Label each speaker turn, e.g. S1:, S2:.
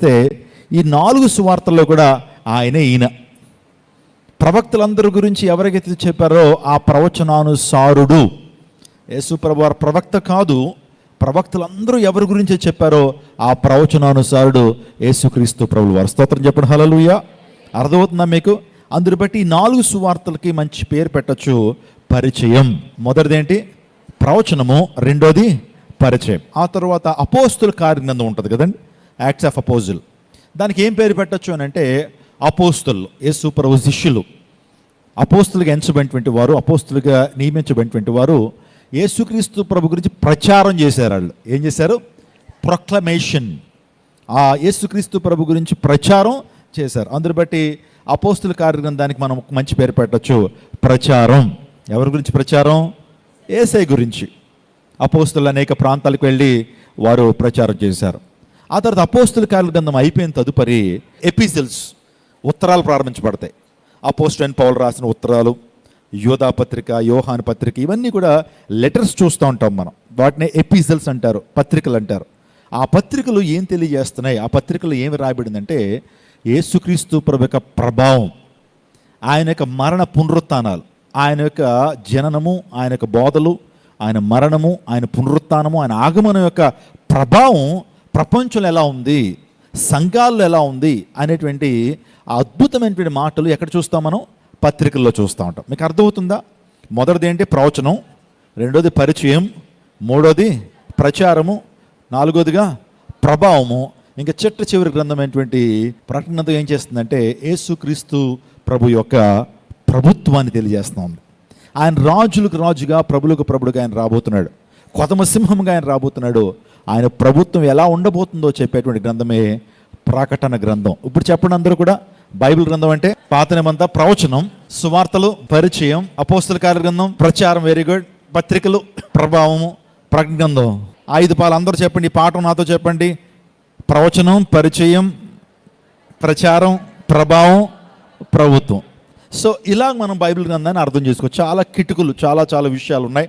S1: గమనిస్తే ఈ 4 సువార్తల్లో కూడా ఈయన ప్రవక్తలందరి గురించి ఎవరికైతే చెప్పారో ఆ ప్రవచనానుసారుడు. యేసు ప్రభు వారు ప్రవక్త కాదు, ప్రవక్తలందరూ ఎవరి గురించి చెప్పారో ఆ ప్రవచనానుసారుడు యేసుక్రీస్తు ప్రభువు వారు. స్తోత్రం చెప్పండి, హల్లెలూయా. అర్థమవుతుందా మీకు? అందుని బట్టి ఈ 4 సువార్తలకి మంచి పేరు పెట్టచ్చు, పరిచయం. మొదటిది ఏంటి? ప్రవచనము. రెండోది పరిచయం. ఆ తర్వాత అపోస్తుల కార్యగ్రంథం ఉంటుంది కదండి, యాక్ట్స్ ఆఫ్ అపోజిల్. దానికి ఏం పేరు పెట్టచ్చు అని అంటే అపోస్తులు, యేసు ప్రభు శిష్యులు, అపోస్తులుగా ఎంచబడినటువంటి వారు, అపోస్తులుగా నియమించబడినటువంటి వారు యేసుక్రీస్తు ప్రభు గురించి ప్రచారం చేశారు. వాళ్ళు ఏం చేశారు? ప్రొక్లమేషన్. ఆ యేసుక్రీస్తు ప్రభు గురించి ప్రచారం చేశారు. అందుని బట్టి అపోస్తుల కార్యగ్రంథానికి మనం మంచి పేరు పెట్టచ్చు, ప్రచారం. ఎవరి గురించి ప్రచారం? యేసయ్య గురించి. అపోస్తులు అనేక ప్రాంతాలకు వెళ్ళి వారు ప్రచారం చేశారు. ఆ తర్వాత అపోస్తుల కార్యగ్రంథం అయిపోయిన తదుపరి ఎపిసిల్స్, ఉత్తరాలు ప్రారంభించబడతాయి. అపోస్టలైన పౌలు రాసిన ఉత్తరాలు, యోధా పత్రిక, యోహాను పత్రిక, ఇవన్నీ కూడా లెటర్స్ చూస్తూ ఉంటాం మనం. వాటిని ఎపిసిల్స్ అంటారు, పత్రికలు అంటారు. ఆ పత్రికలు ఏం తెలియజేస్తున్నాయి? ఆ పత్రికలు ఏమి రాయబడిందంటే యేసుక్రీస్తు ప్రభు యొక్క ప్రభావం, ఆయన యొక్క మరణ పునరుత్థానాలు, ఆయన యొక్క జననము, ఆయన యొక్క బోధలు, ఆయన మరణము, ఆయన పునరుత్థానము, ఆయన ఆగమనం యొక్క ప్రభావం ప్రపంచంలో ఎలా ఉంది, సంఘాల్లో ఎలా ఉంది అనేటువంటి అద్భుతమైనటువంటి మాటలు ఎక్కడ చూస్తాం మనం? పత్రికల్లో చూస్తూ ఉంటాం. మీకు అర్థమవుతుందా? మొదటిది ఏంటి? ప్రవచనం. రెండోది పరిచయం. మూడోది ప్రచారము. నాలుగోదిగా ప్రభావము. ఇంకా చివరి గ్రంథం అయినటువంటి ప్రకటన గ్రంథం ఏం చేస్తుందంటే యేసుక్రీస్తు ప్రభు యొక్క ప్రభుత్వాన్ని తెలియజేస్తుంది. ఆయన రాజులకు రాజుగా, ప్రభులకు ప్రభుడుగా ఆయన రాబోతున్నాడు. కొదమ సింహంగా ఆయన రాబోతున్నాడు. ఆయన ప్రభుత్వం ఎలా ఉండబోతుందో చెప్పేటువంటి గ్రంథమే ప్రకటన గ్రంథం. ఇప్పుడు చెప్పండి అందరూ కూడా, బైబిల్ గ్రంథం అంటే పాత నిబంధన ప్రవచనం, సువార్తలు, పరిచయం, అపోస్తల కార్యగ్రంథం, ప్రచారం, వెరీ గుడ్, పత్రికలు, ప్రభావము, ప్రకటన గ్రంథం. 5 పాలు అందరూ చెప్పండి. ఈ పాఠం నాతో చెప్పండి. ప్రవచనం, పరిచయం, ప్రచారం, ప్రభావం, ప్రభుత్వం. సో ఇలా మనం బైబిల్ గ్రంథాన్ని అర్థం చేసుకోవచ్చు. చాలా కిటుకులు, చాలా విషయాలు ఉన్నాయి.